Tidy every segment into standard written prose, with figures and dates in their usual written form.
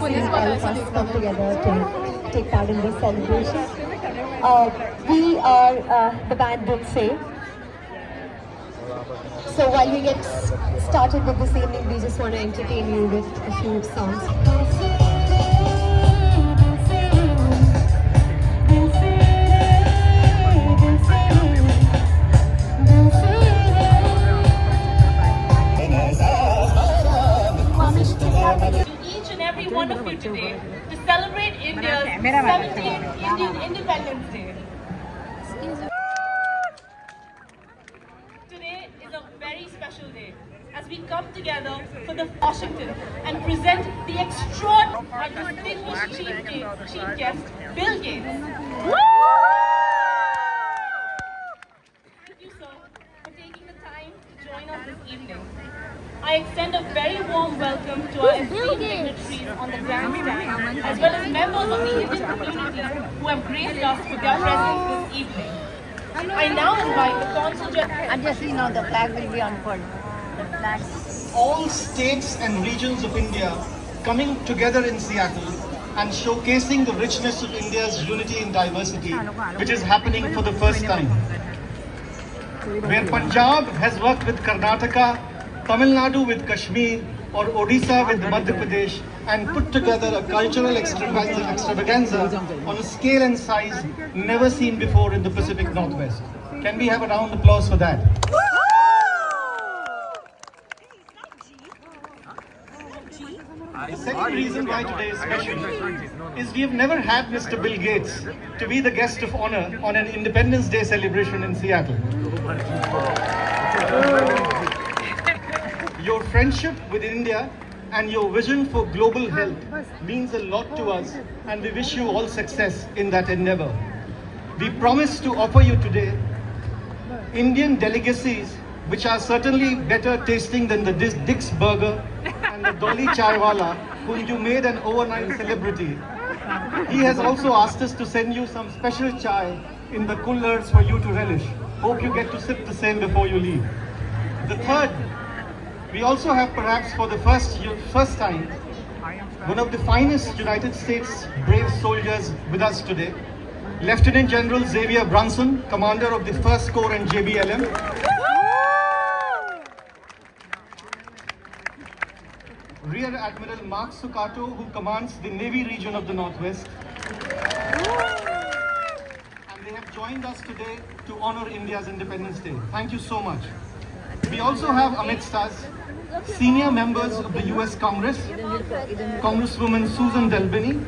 seeing all of us come together to take part in this celebration. We are the band Dil Se. So while we get started with this evening, we just want to entertain you with a few songs. Each and every one of you today to celebrate India's 17th Indian Independence Day. Today is a very special day as we come together for the Washington and present the extraordinary distinguished chief guest, Bill Gates. Thank you, sir, for taking the time to join us this evening. I extend a very warm welcome to our esteemed dignitaries on the grandstand, as well as members of the Indian community who have graced us with their presence this evening. I now invite the Consul General. And just you know, the flag will be unfurled. The flag. All states and regions of India coming together in Seattle and showcasing the richness of India's unity in diversity, which is happening for the first time. Where Punjab has worked with Karnataka, Tamil Nadu with Kashmir, or Odisha with Madhya Pradesh, and put together a cultural extravaganza on a scale and size never seen before in the Pacific Northwest. Can we have a round of applause for that? The second reason why today is special is we have never had Mr. Bill Gates to be the guest of honor on an Independence Day celebration in Seattle. Your friendship with India and your vision for global health means a lot to us, and we wish you all success in that endeavor. We promise to offer you today Indian delicacies which are certainly better tasting than the Dick's Burger and the Dolly Chaiwala, whom you made an overnight celebrity. He has also asked us to send you some special chai in the coolers for you to relish. Hope you get to sip the same before you leave. The third, we also have perhaps for the first time one of the finest United States brave soldiers with us today, Lieutenant General Xavier Brunson, Commander of the 1st Corps and JBLM. Rear Admiral Mark Sukato, who commands the Navy region of the Northwest. And they have joined us today to honor India's Independence Day. Thank you so much. We also have amidst us senior members of the US Congress, Congresswoman Susan Delbany,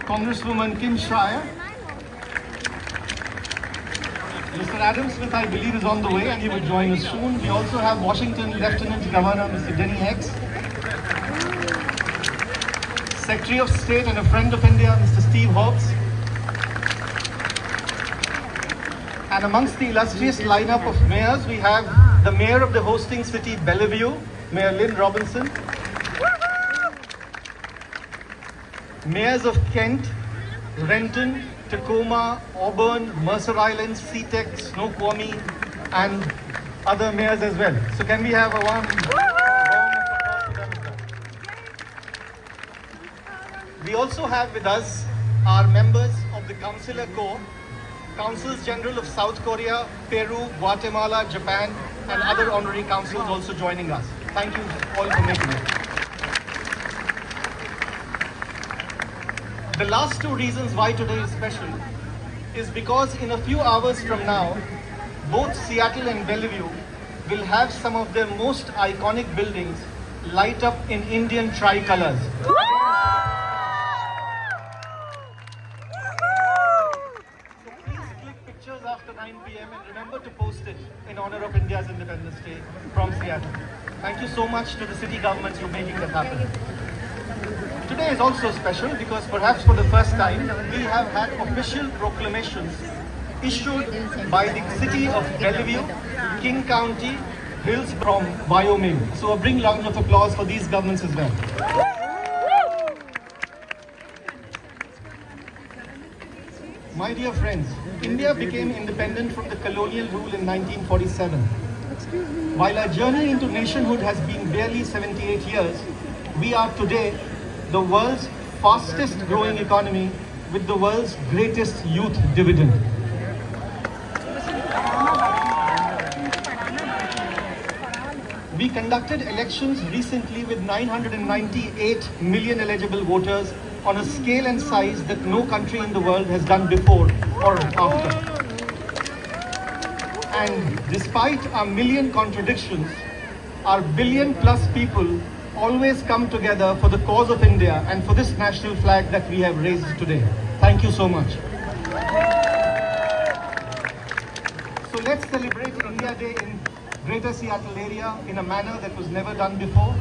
Congresswoman Kim Schreier. Mr. Adam Smith, I believe, is on the way and he will join us soon. We also have Washington Lieutenant Governor Mr. Denny Hicks, Secretary of State and a friend of India, Mr. Steve Hobbs. And amongst the illustrious lineup of mayors, we have the mayor of the hosting city, Bellevue, Mayor Lynn Robinson. Mayors of Kent, Renton, Tacoma, Auburn, Mercer Islands, SeaTac, Snoqualmie, and other mayors as well. So can we have a warm applause for them as well? We also have with us our members of the Consular Corps, Consuls General of South Korea, Peru, Guatemala, Japan, and other honorary consuls also joining us. Thank you all for making it. The last two reasons why today is special is because in a few hours from now, both Seattle and Bellevue will have some of their most iconic buildings light up in Indian tricolors. After 9 p.m. and remember to post it in honor of India's Independence Day from Seattle. Thank you so much to the city governments for making that happen. Today is also special because perhaps for the first time we have had official proclamations issued by the city of Bellevue, King County, Hillsborough, Wyoming. So a big round of applause for these governments as well. My dear friends, India became independent from the colonial rule in 1947. While our journey into nationhood has been barely 78 years, we are today the world's fastest growing economy with the world's greatest youth dividend. We conducted elections recently with 998 million eligible voters on a scale and size that no country in the world has done before or after. And despite our million contradictions, our billion plus people always come together for the cause of India and for this national flag that we have raised today. Thank you so much. So let's celebrate India Day in Greater Seattle area in a manner that was never done before.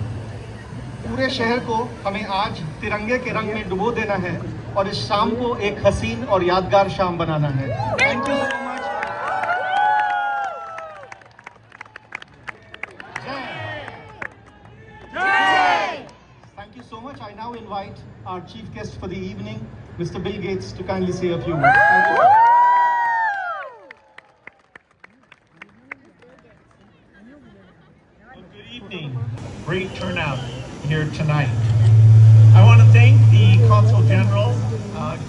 पूरे शहर को हमें आज तिरंगे के रंग में डुबो देना है और इस शाम को एक हसीन और यादगार शाम बनाना है. Thank you so much. Thank you so much. I now invite our chief guest for the evening, Mr. Bill Gates, to kindly say a few words. Thank you. Well, good evening. Great turnout here tonight. I want to thank the Consul General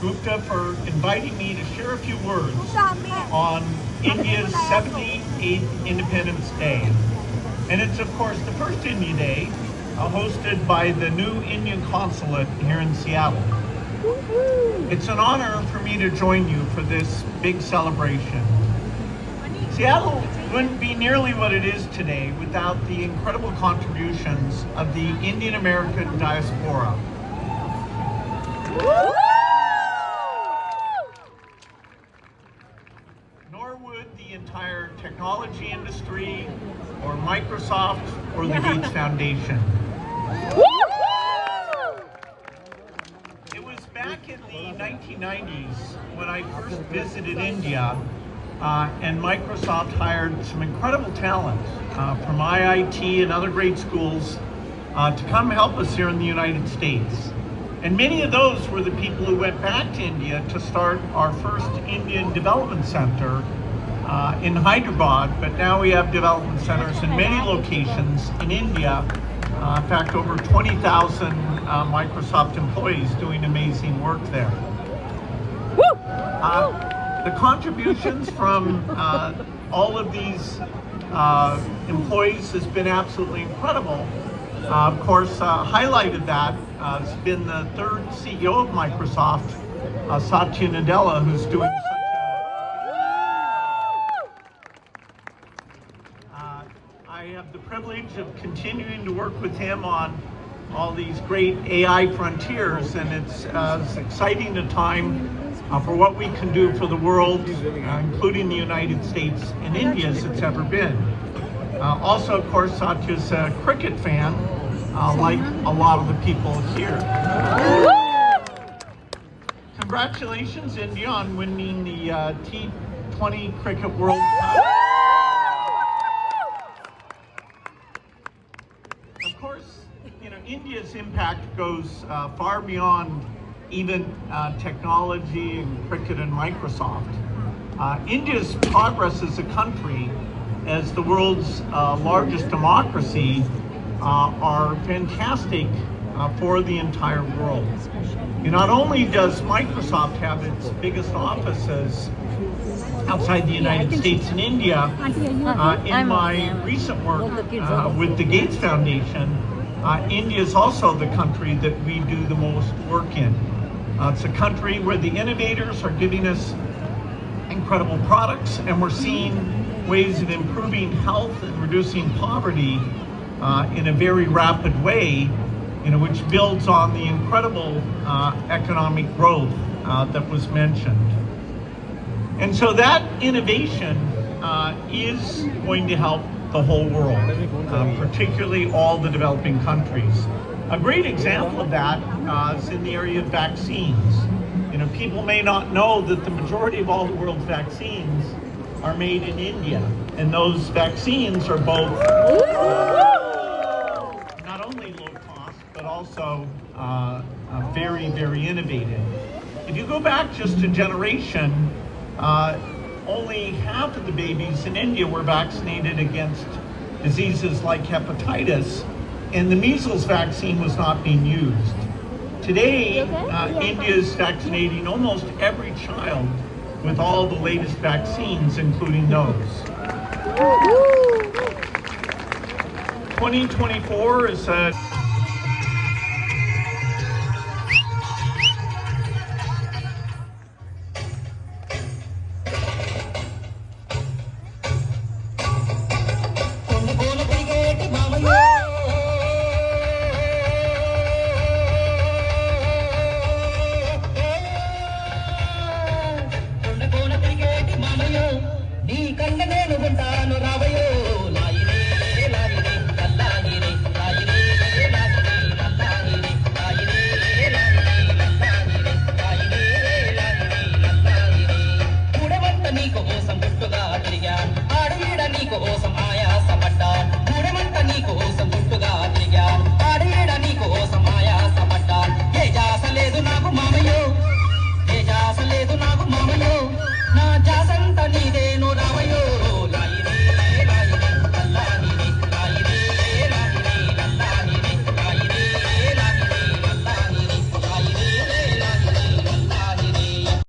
Gupta for inviting me to share a few words on India's 78th Independence Day. And it's, of course, the first India Day hosted by the new Indian Consulate here in Seattle. It's an honor for me to join you for this big celebration. Seattle wouldn't be nearly what it is today without the incredible contributions of the Indian American diaspora. Nor would the entire technology industry or Microsoft or the Gates Foundation. It was back in the 1990s when I first visited India and Microsoft hired some incredible talent from IIT and other great schools to come help us here in the United States. And many of those were the people who went back to India to start our first Indian Development Center in Hyderabad, but now we have development centers in many locations in India. In fact, over 20,000 Microsoft employees doing amazing work there. The contributions from all of these employees has been absolutely incredible. Of course, highlighted that has been the third CEO of Microsoft, Satya Nadella, who's doing such I have the privilege of continuing to work with him on all these great AI frontiers, and it's as exciting a time for what we can do for the world, including the United States and India, as it's ever been. Also, of course, Satya's a cricket fan, like a lot of the people here. Congratulations, India, on winning the T20 Cricket World Cup. Of course, you know, India's impact goes far beyond even technology and cricket and Microsoft. India's progress as a country, as the world's largest democracy, are fantastic for the entire world. And not only does Microsoft have its biggest offices outside the United States and India, in my recent work with the Gates Foundation, India is also the country that we do the most work in. It's a country where the innovators are giving us incredible products, and we're seeing ways of improving health and reducing poverty in a very rapid way, you know, which builds on the incredible economic growth that was mentioned. And so that innovation is going to help the whole world, particularly all the developing countries. A great example of that is in the area of vaccines. You know, people may not know that the majority of all the world's vaccines are made in India, and those vaccines are both not only low cost, but also very, very innovative. If you go back just a generation, only half of the babies in India were vaccinated against diseases like hepatitis, and the measles vaccine was not being used. Today, India is vaccinating almost every child with all the latest vaccines, including those. 2024 is a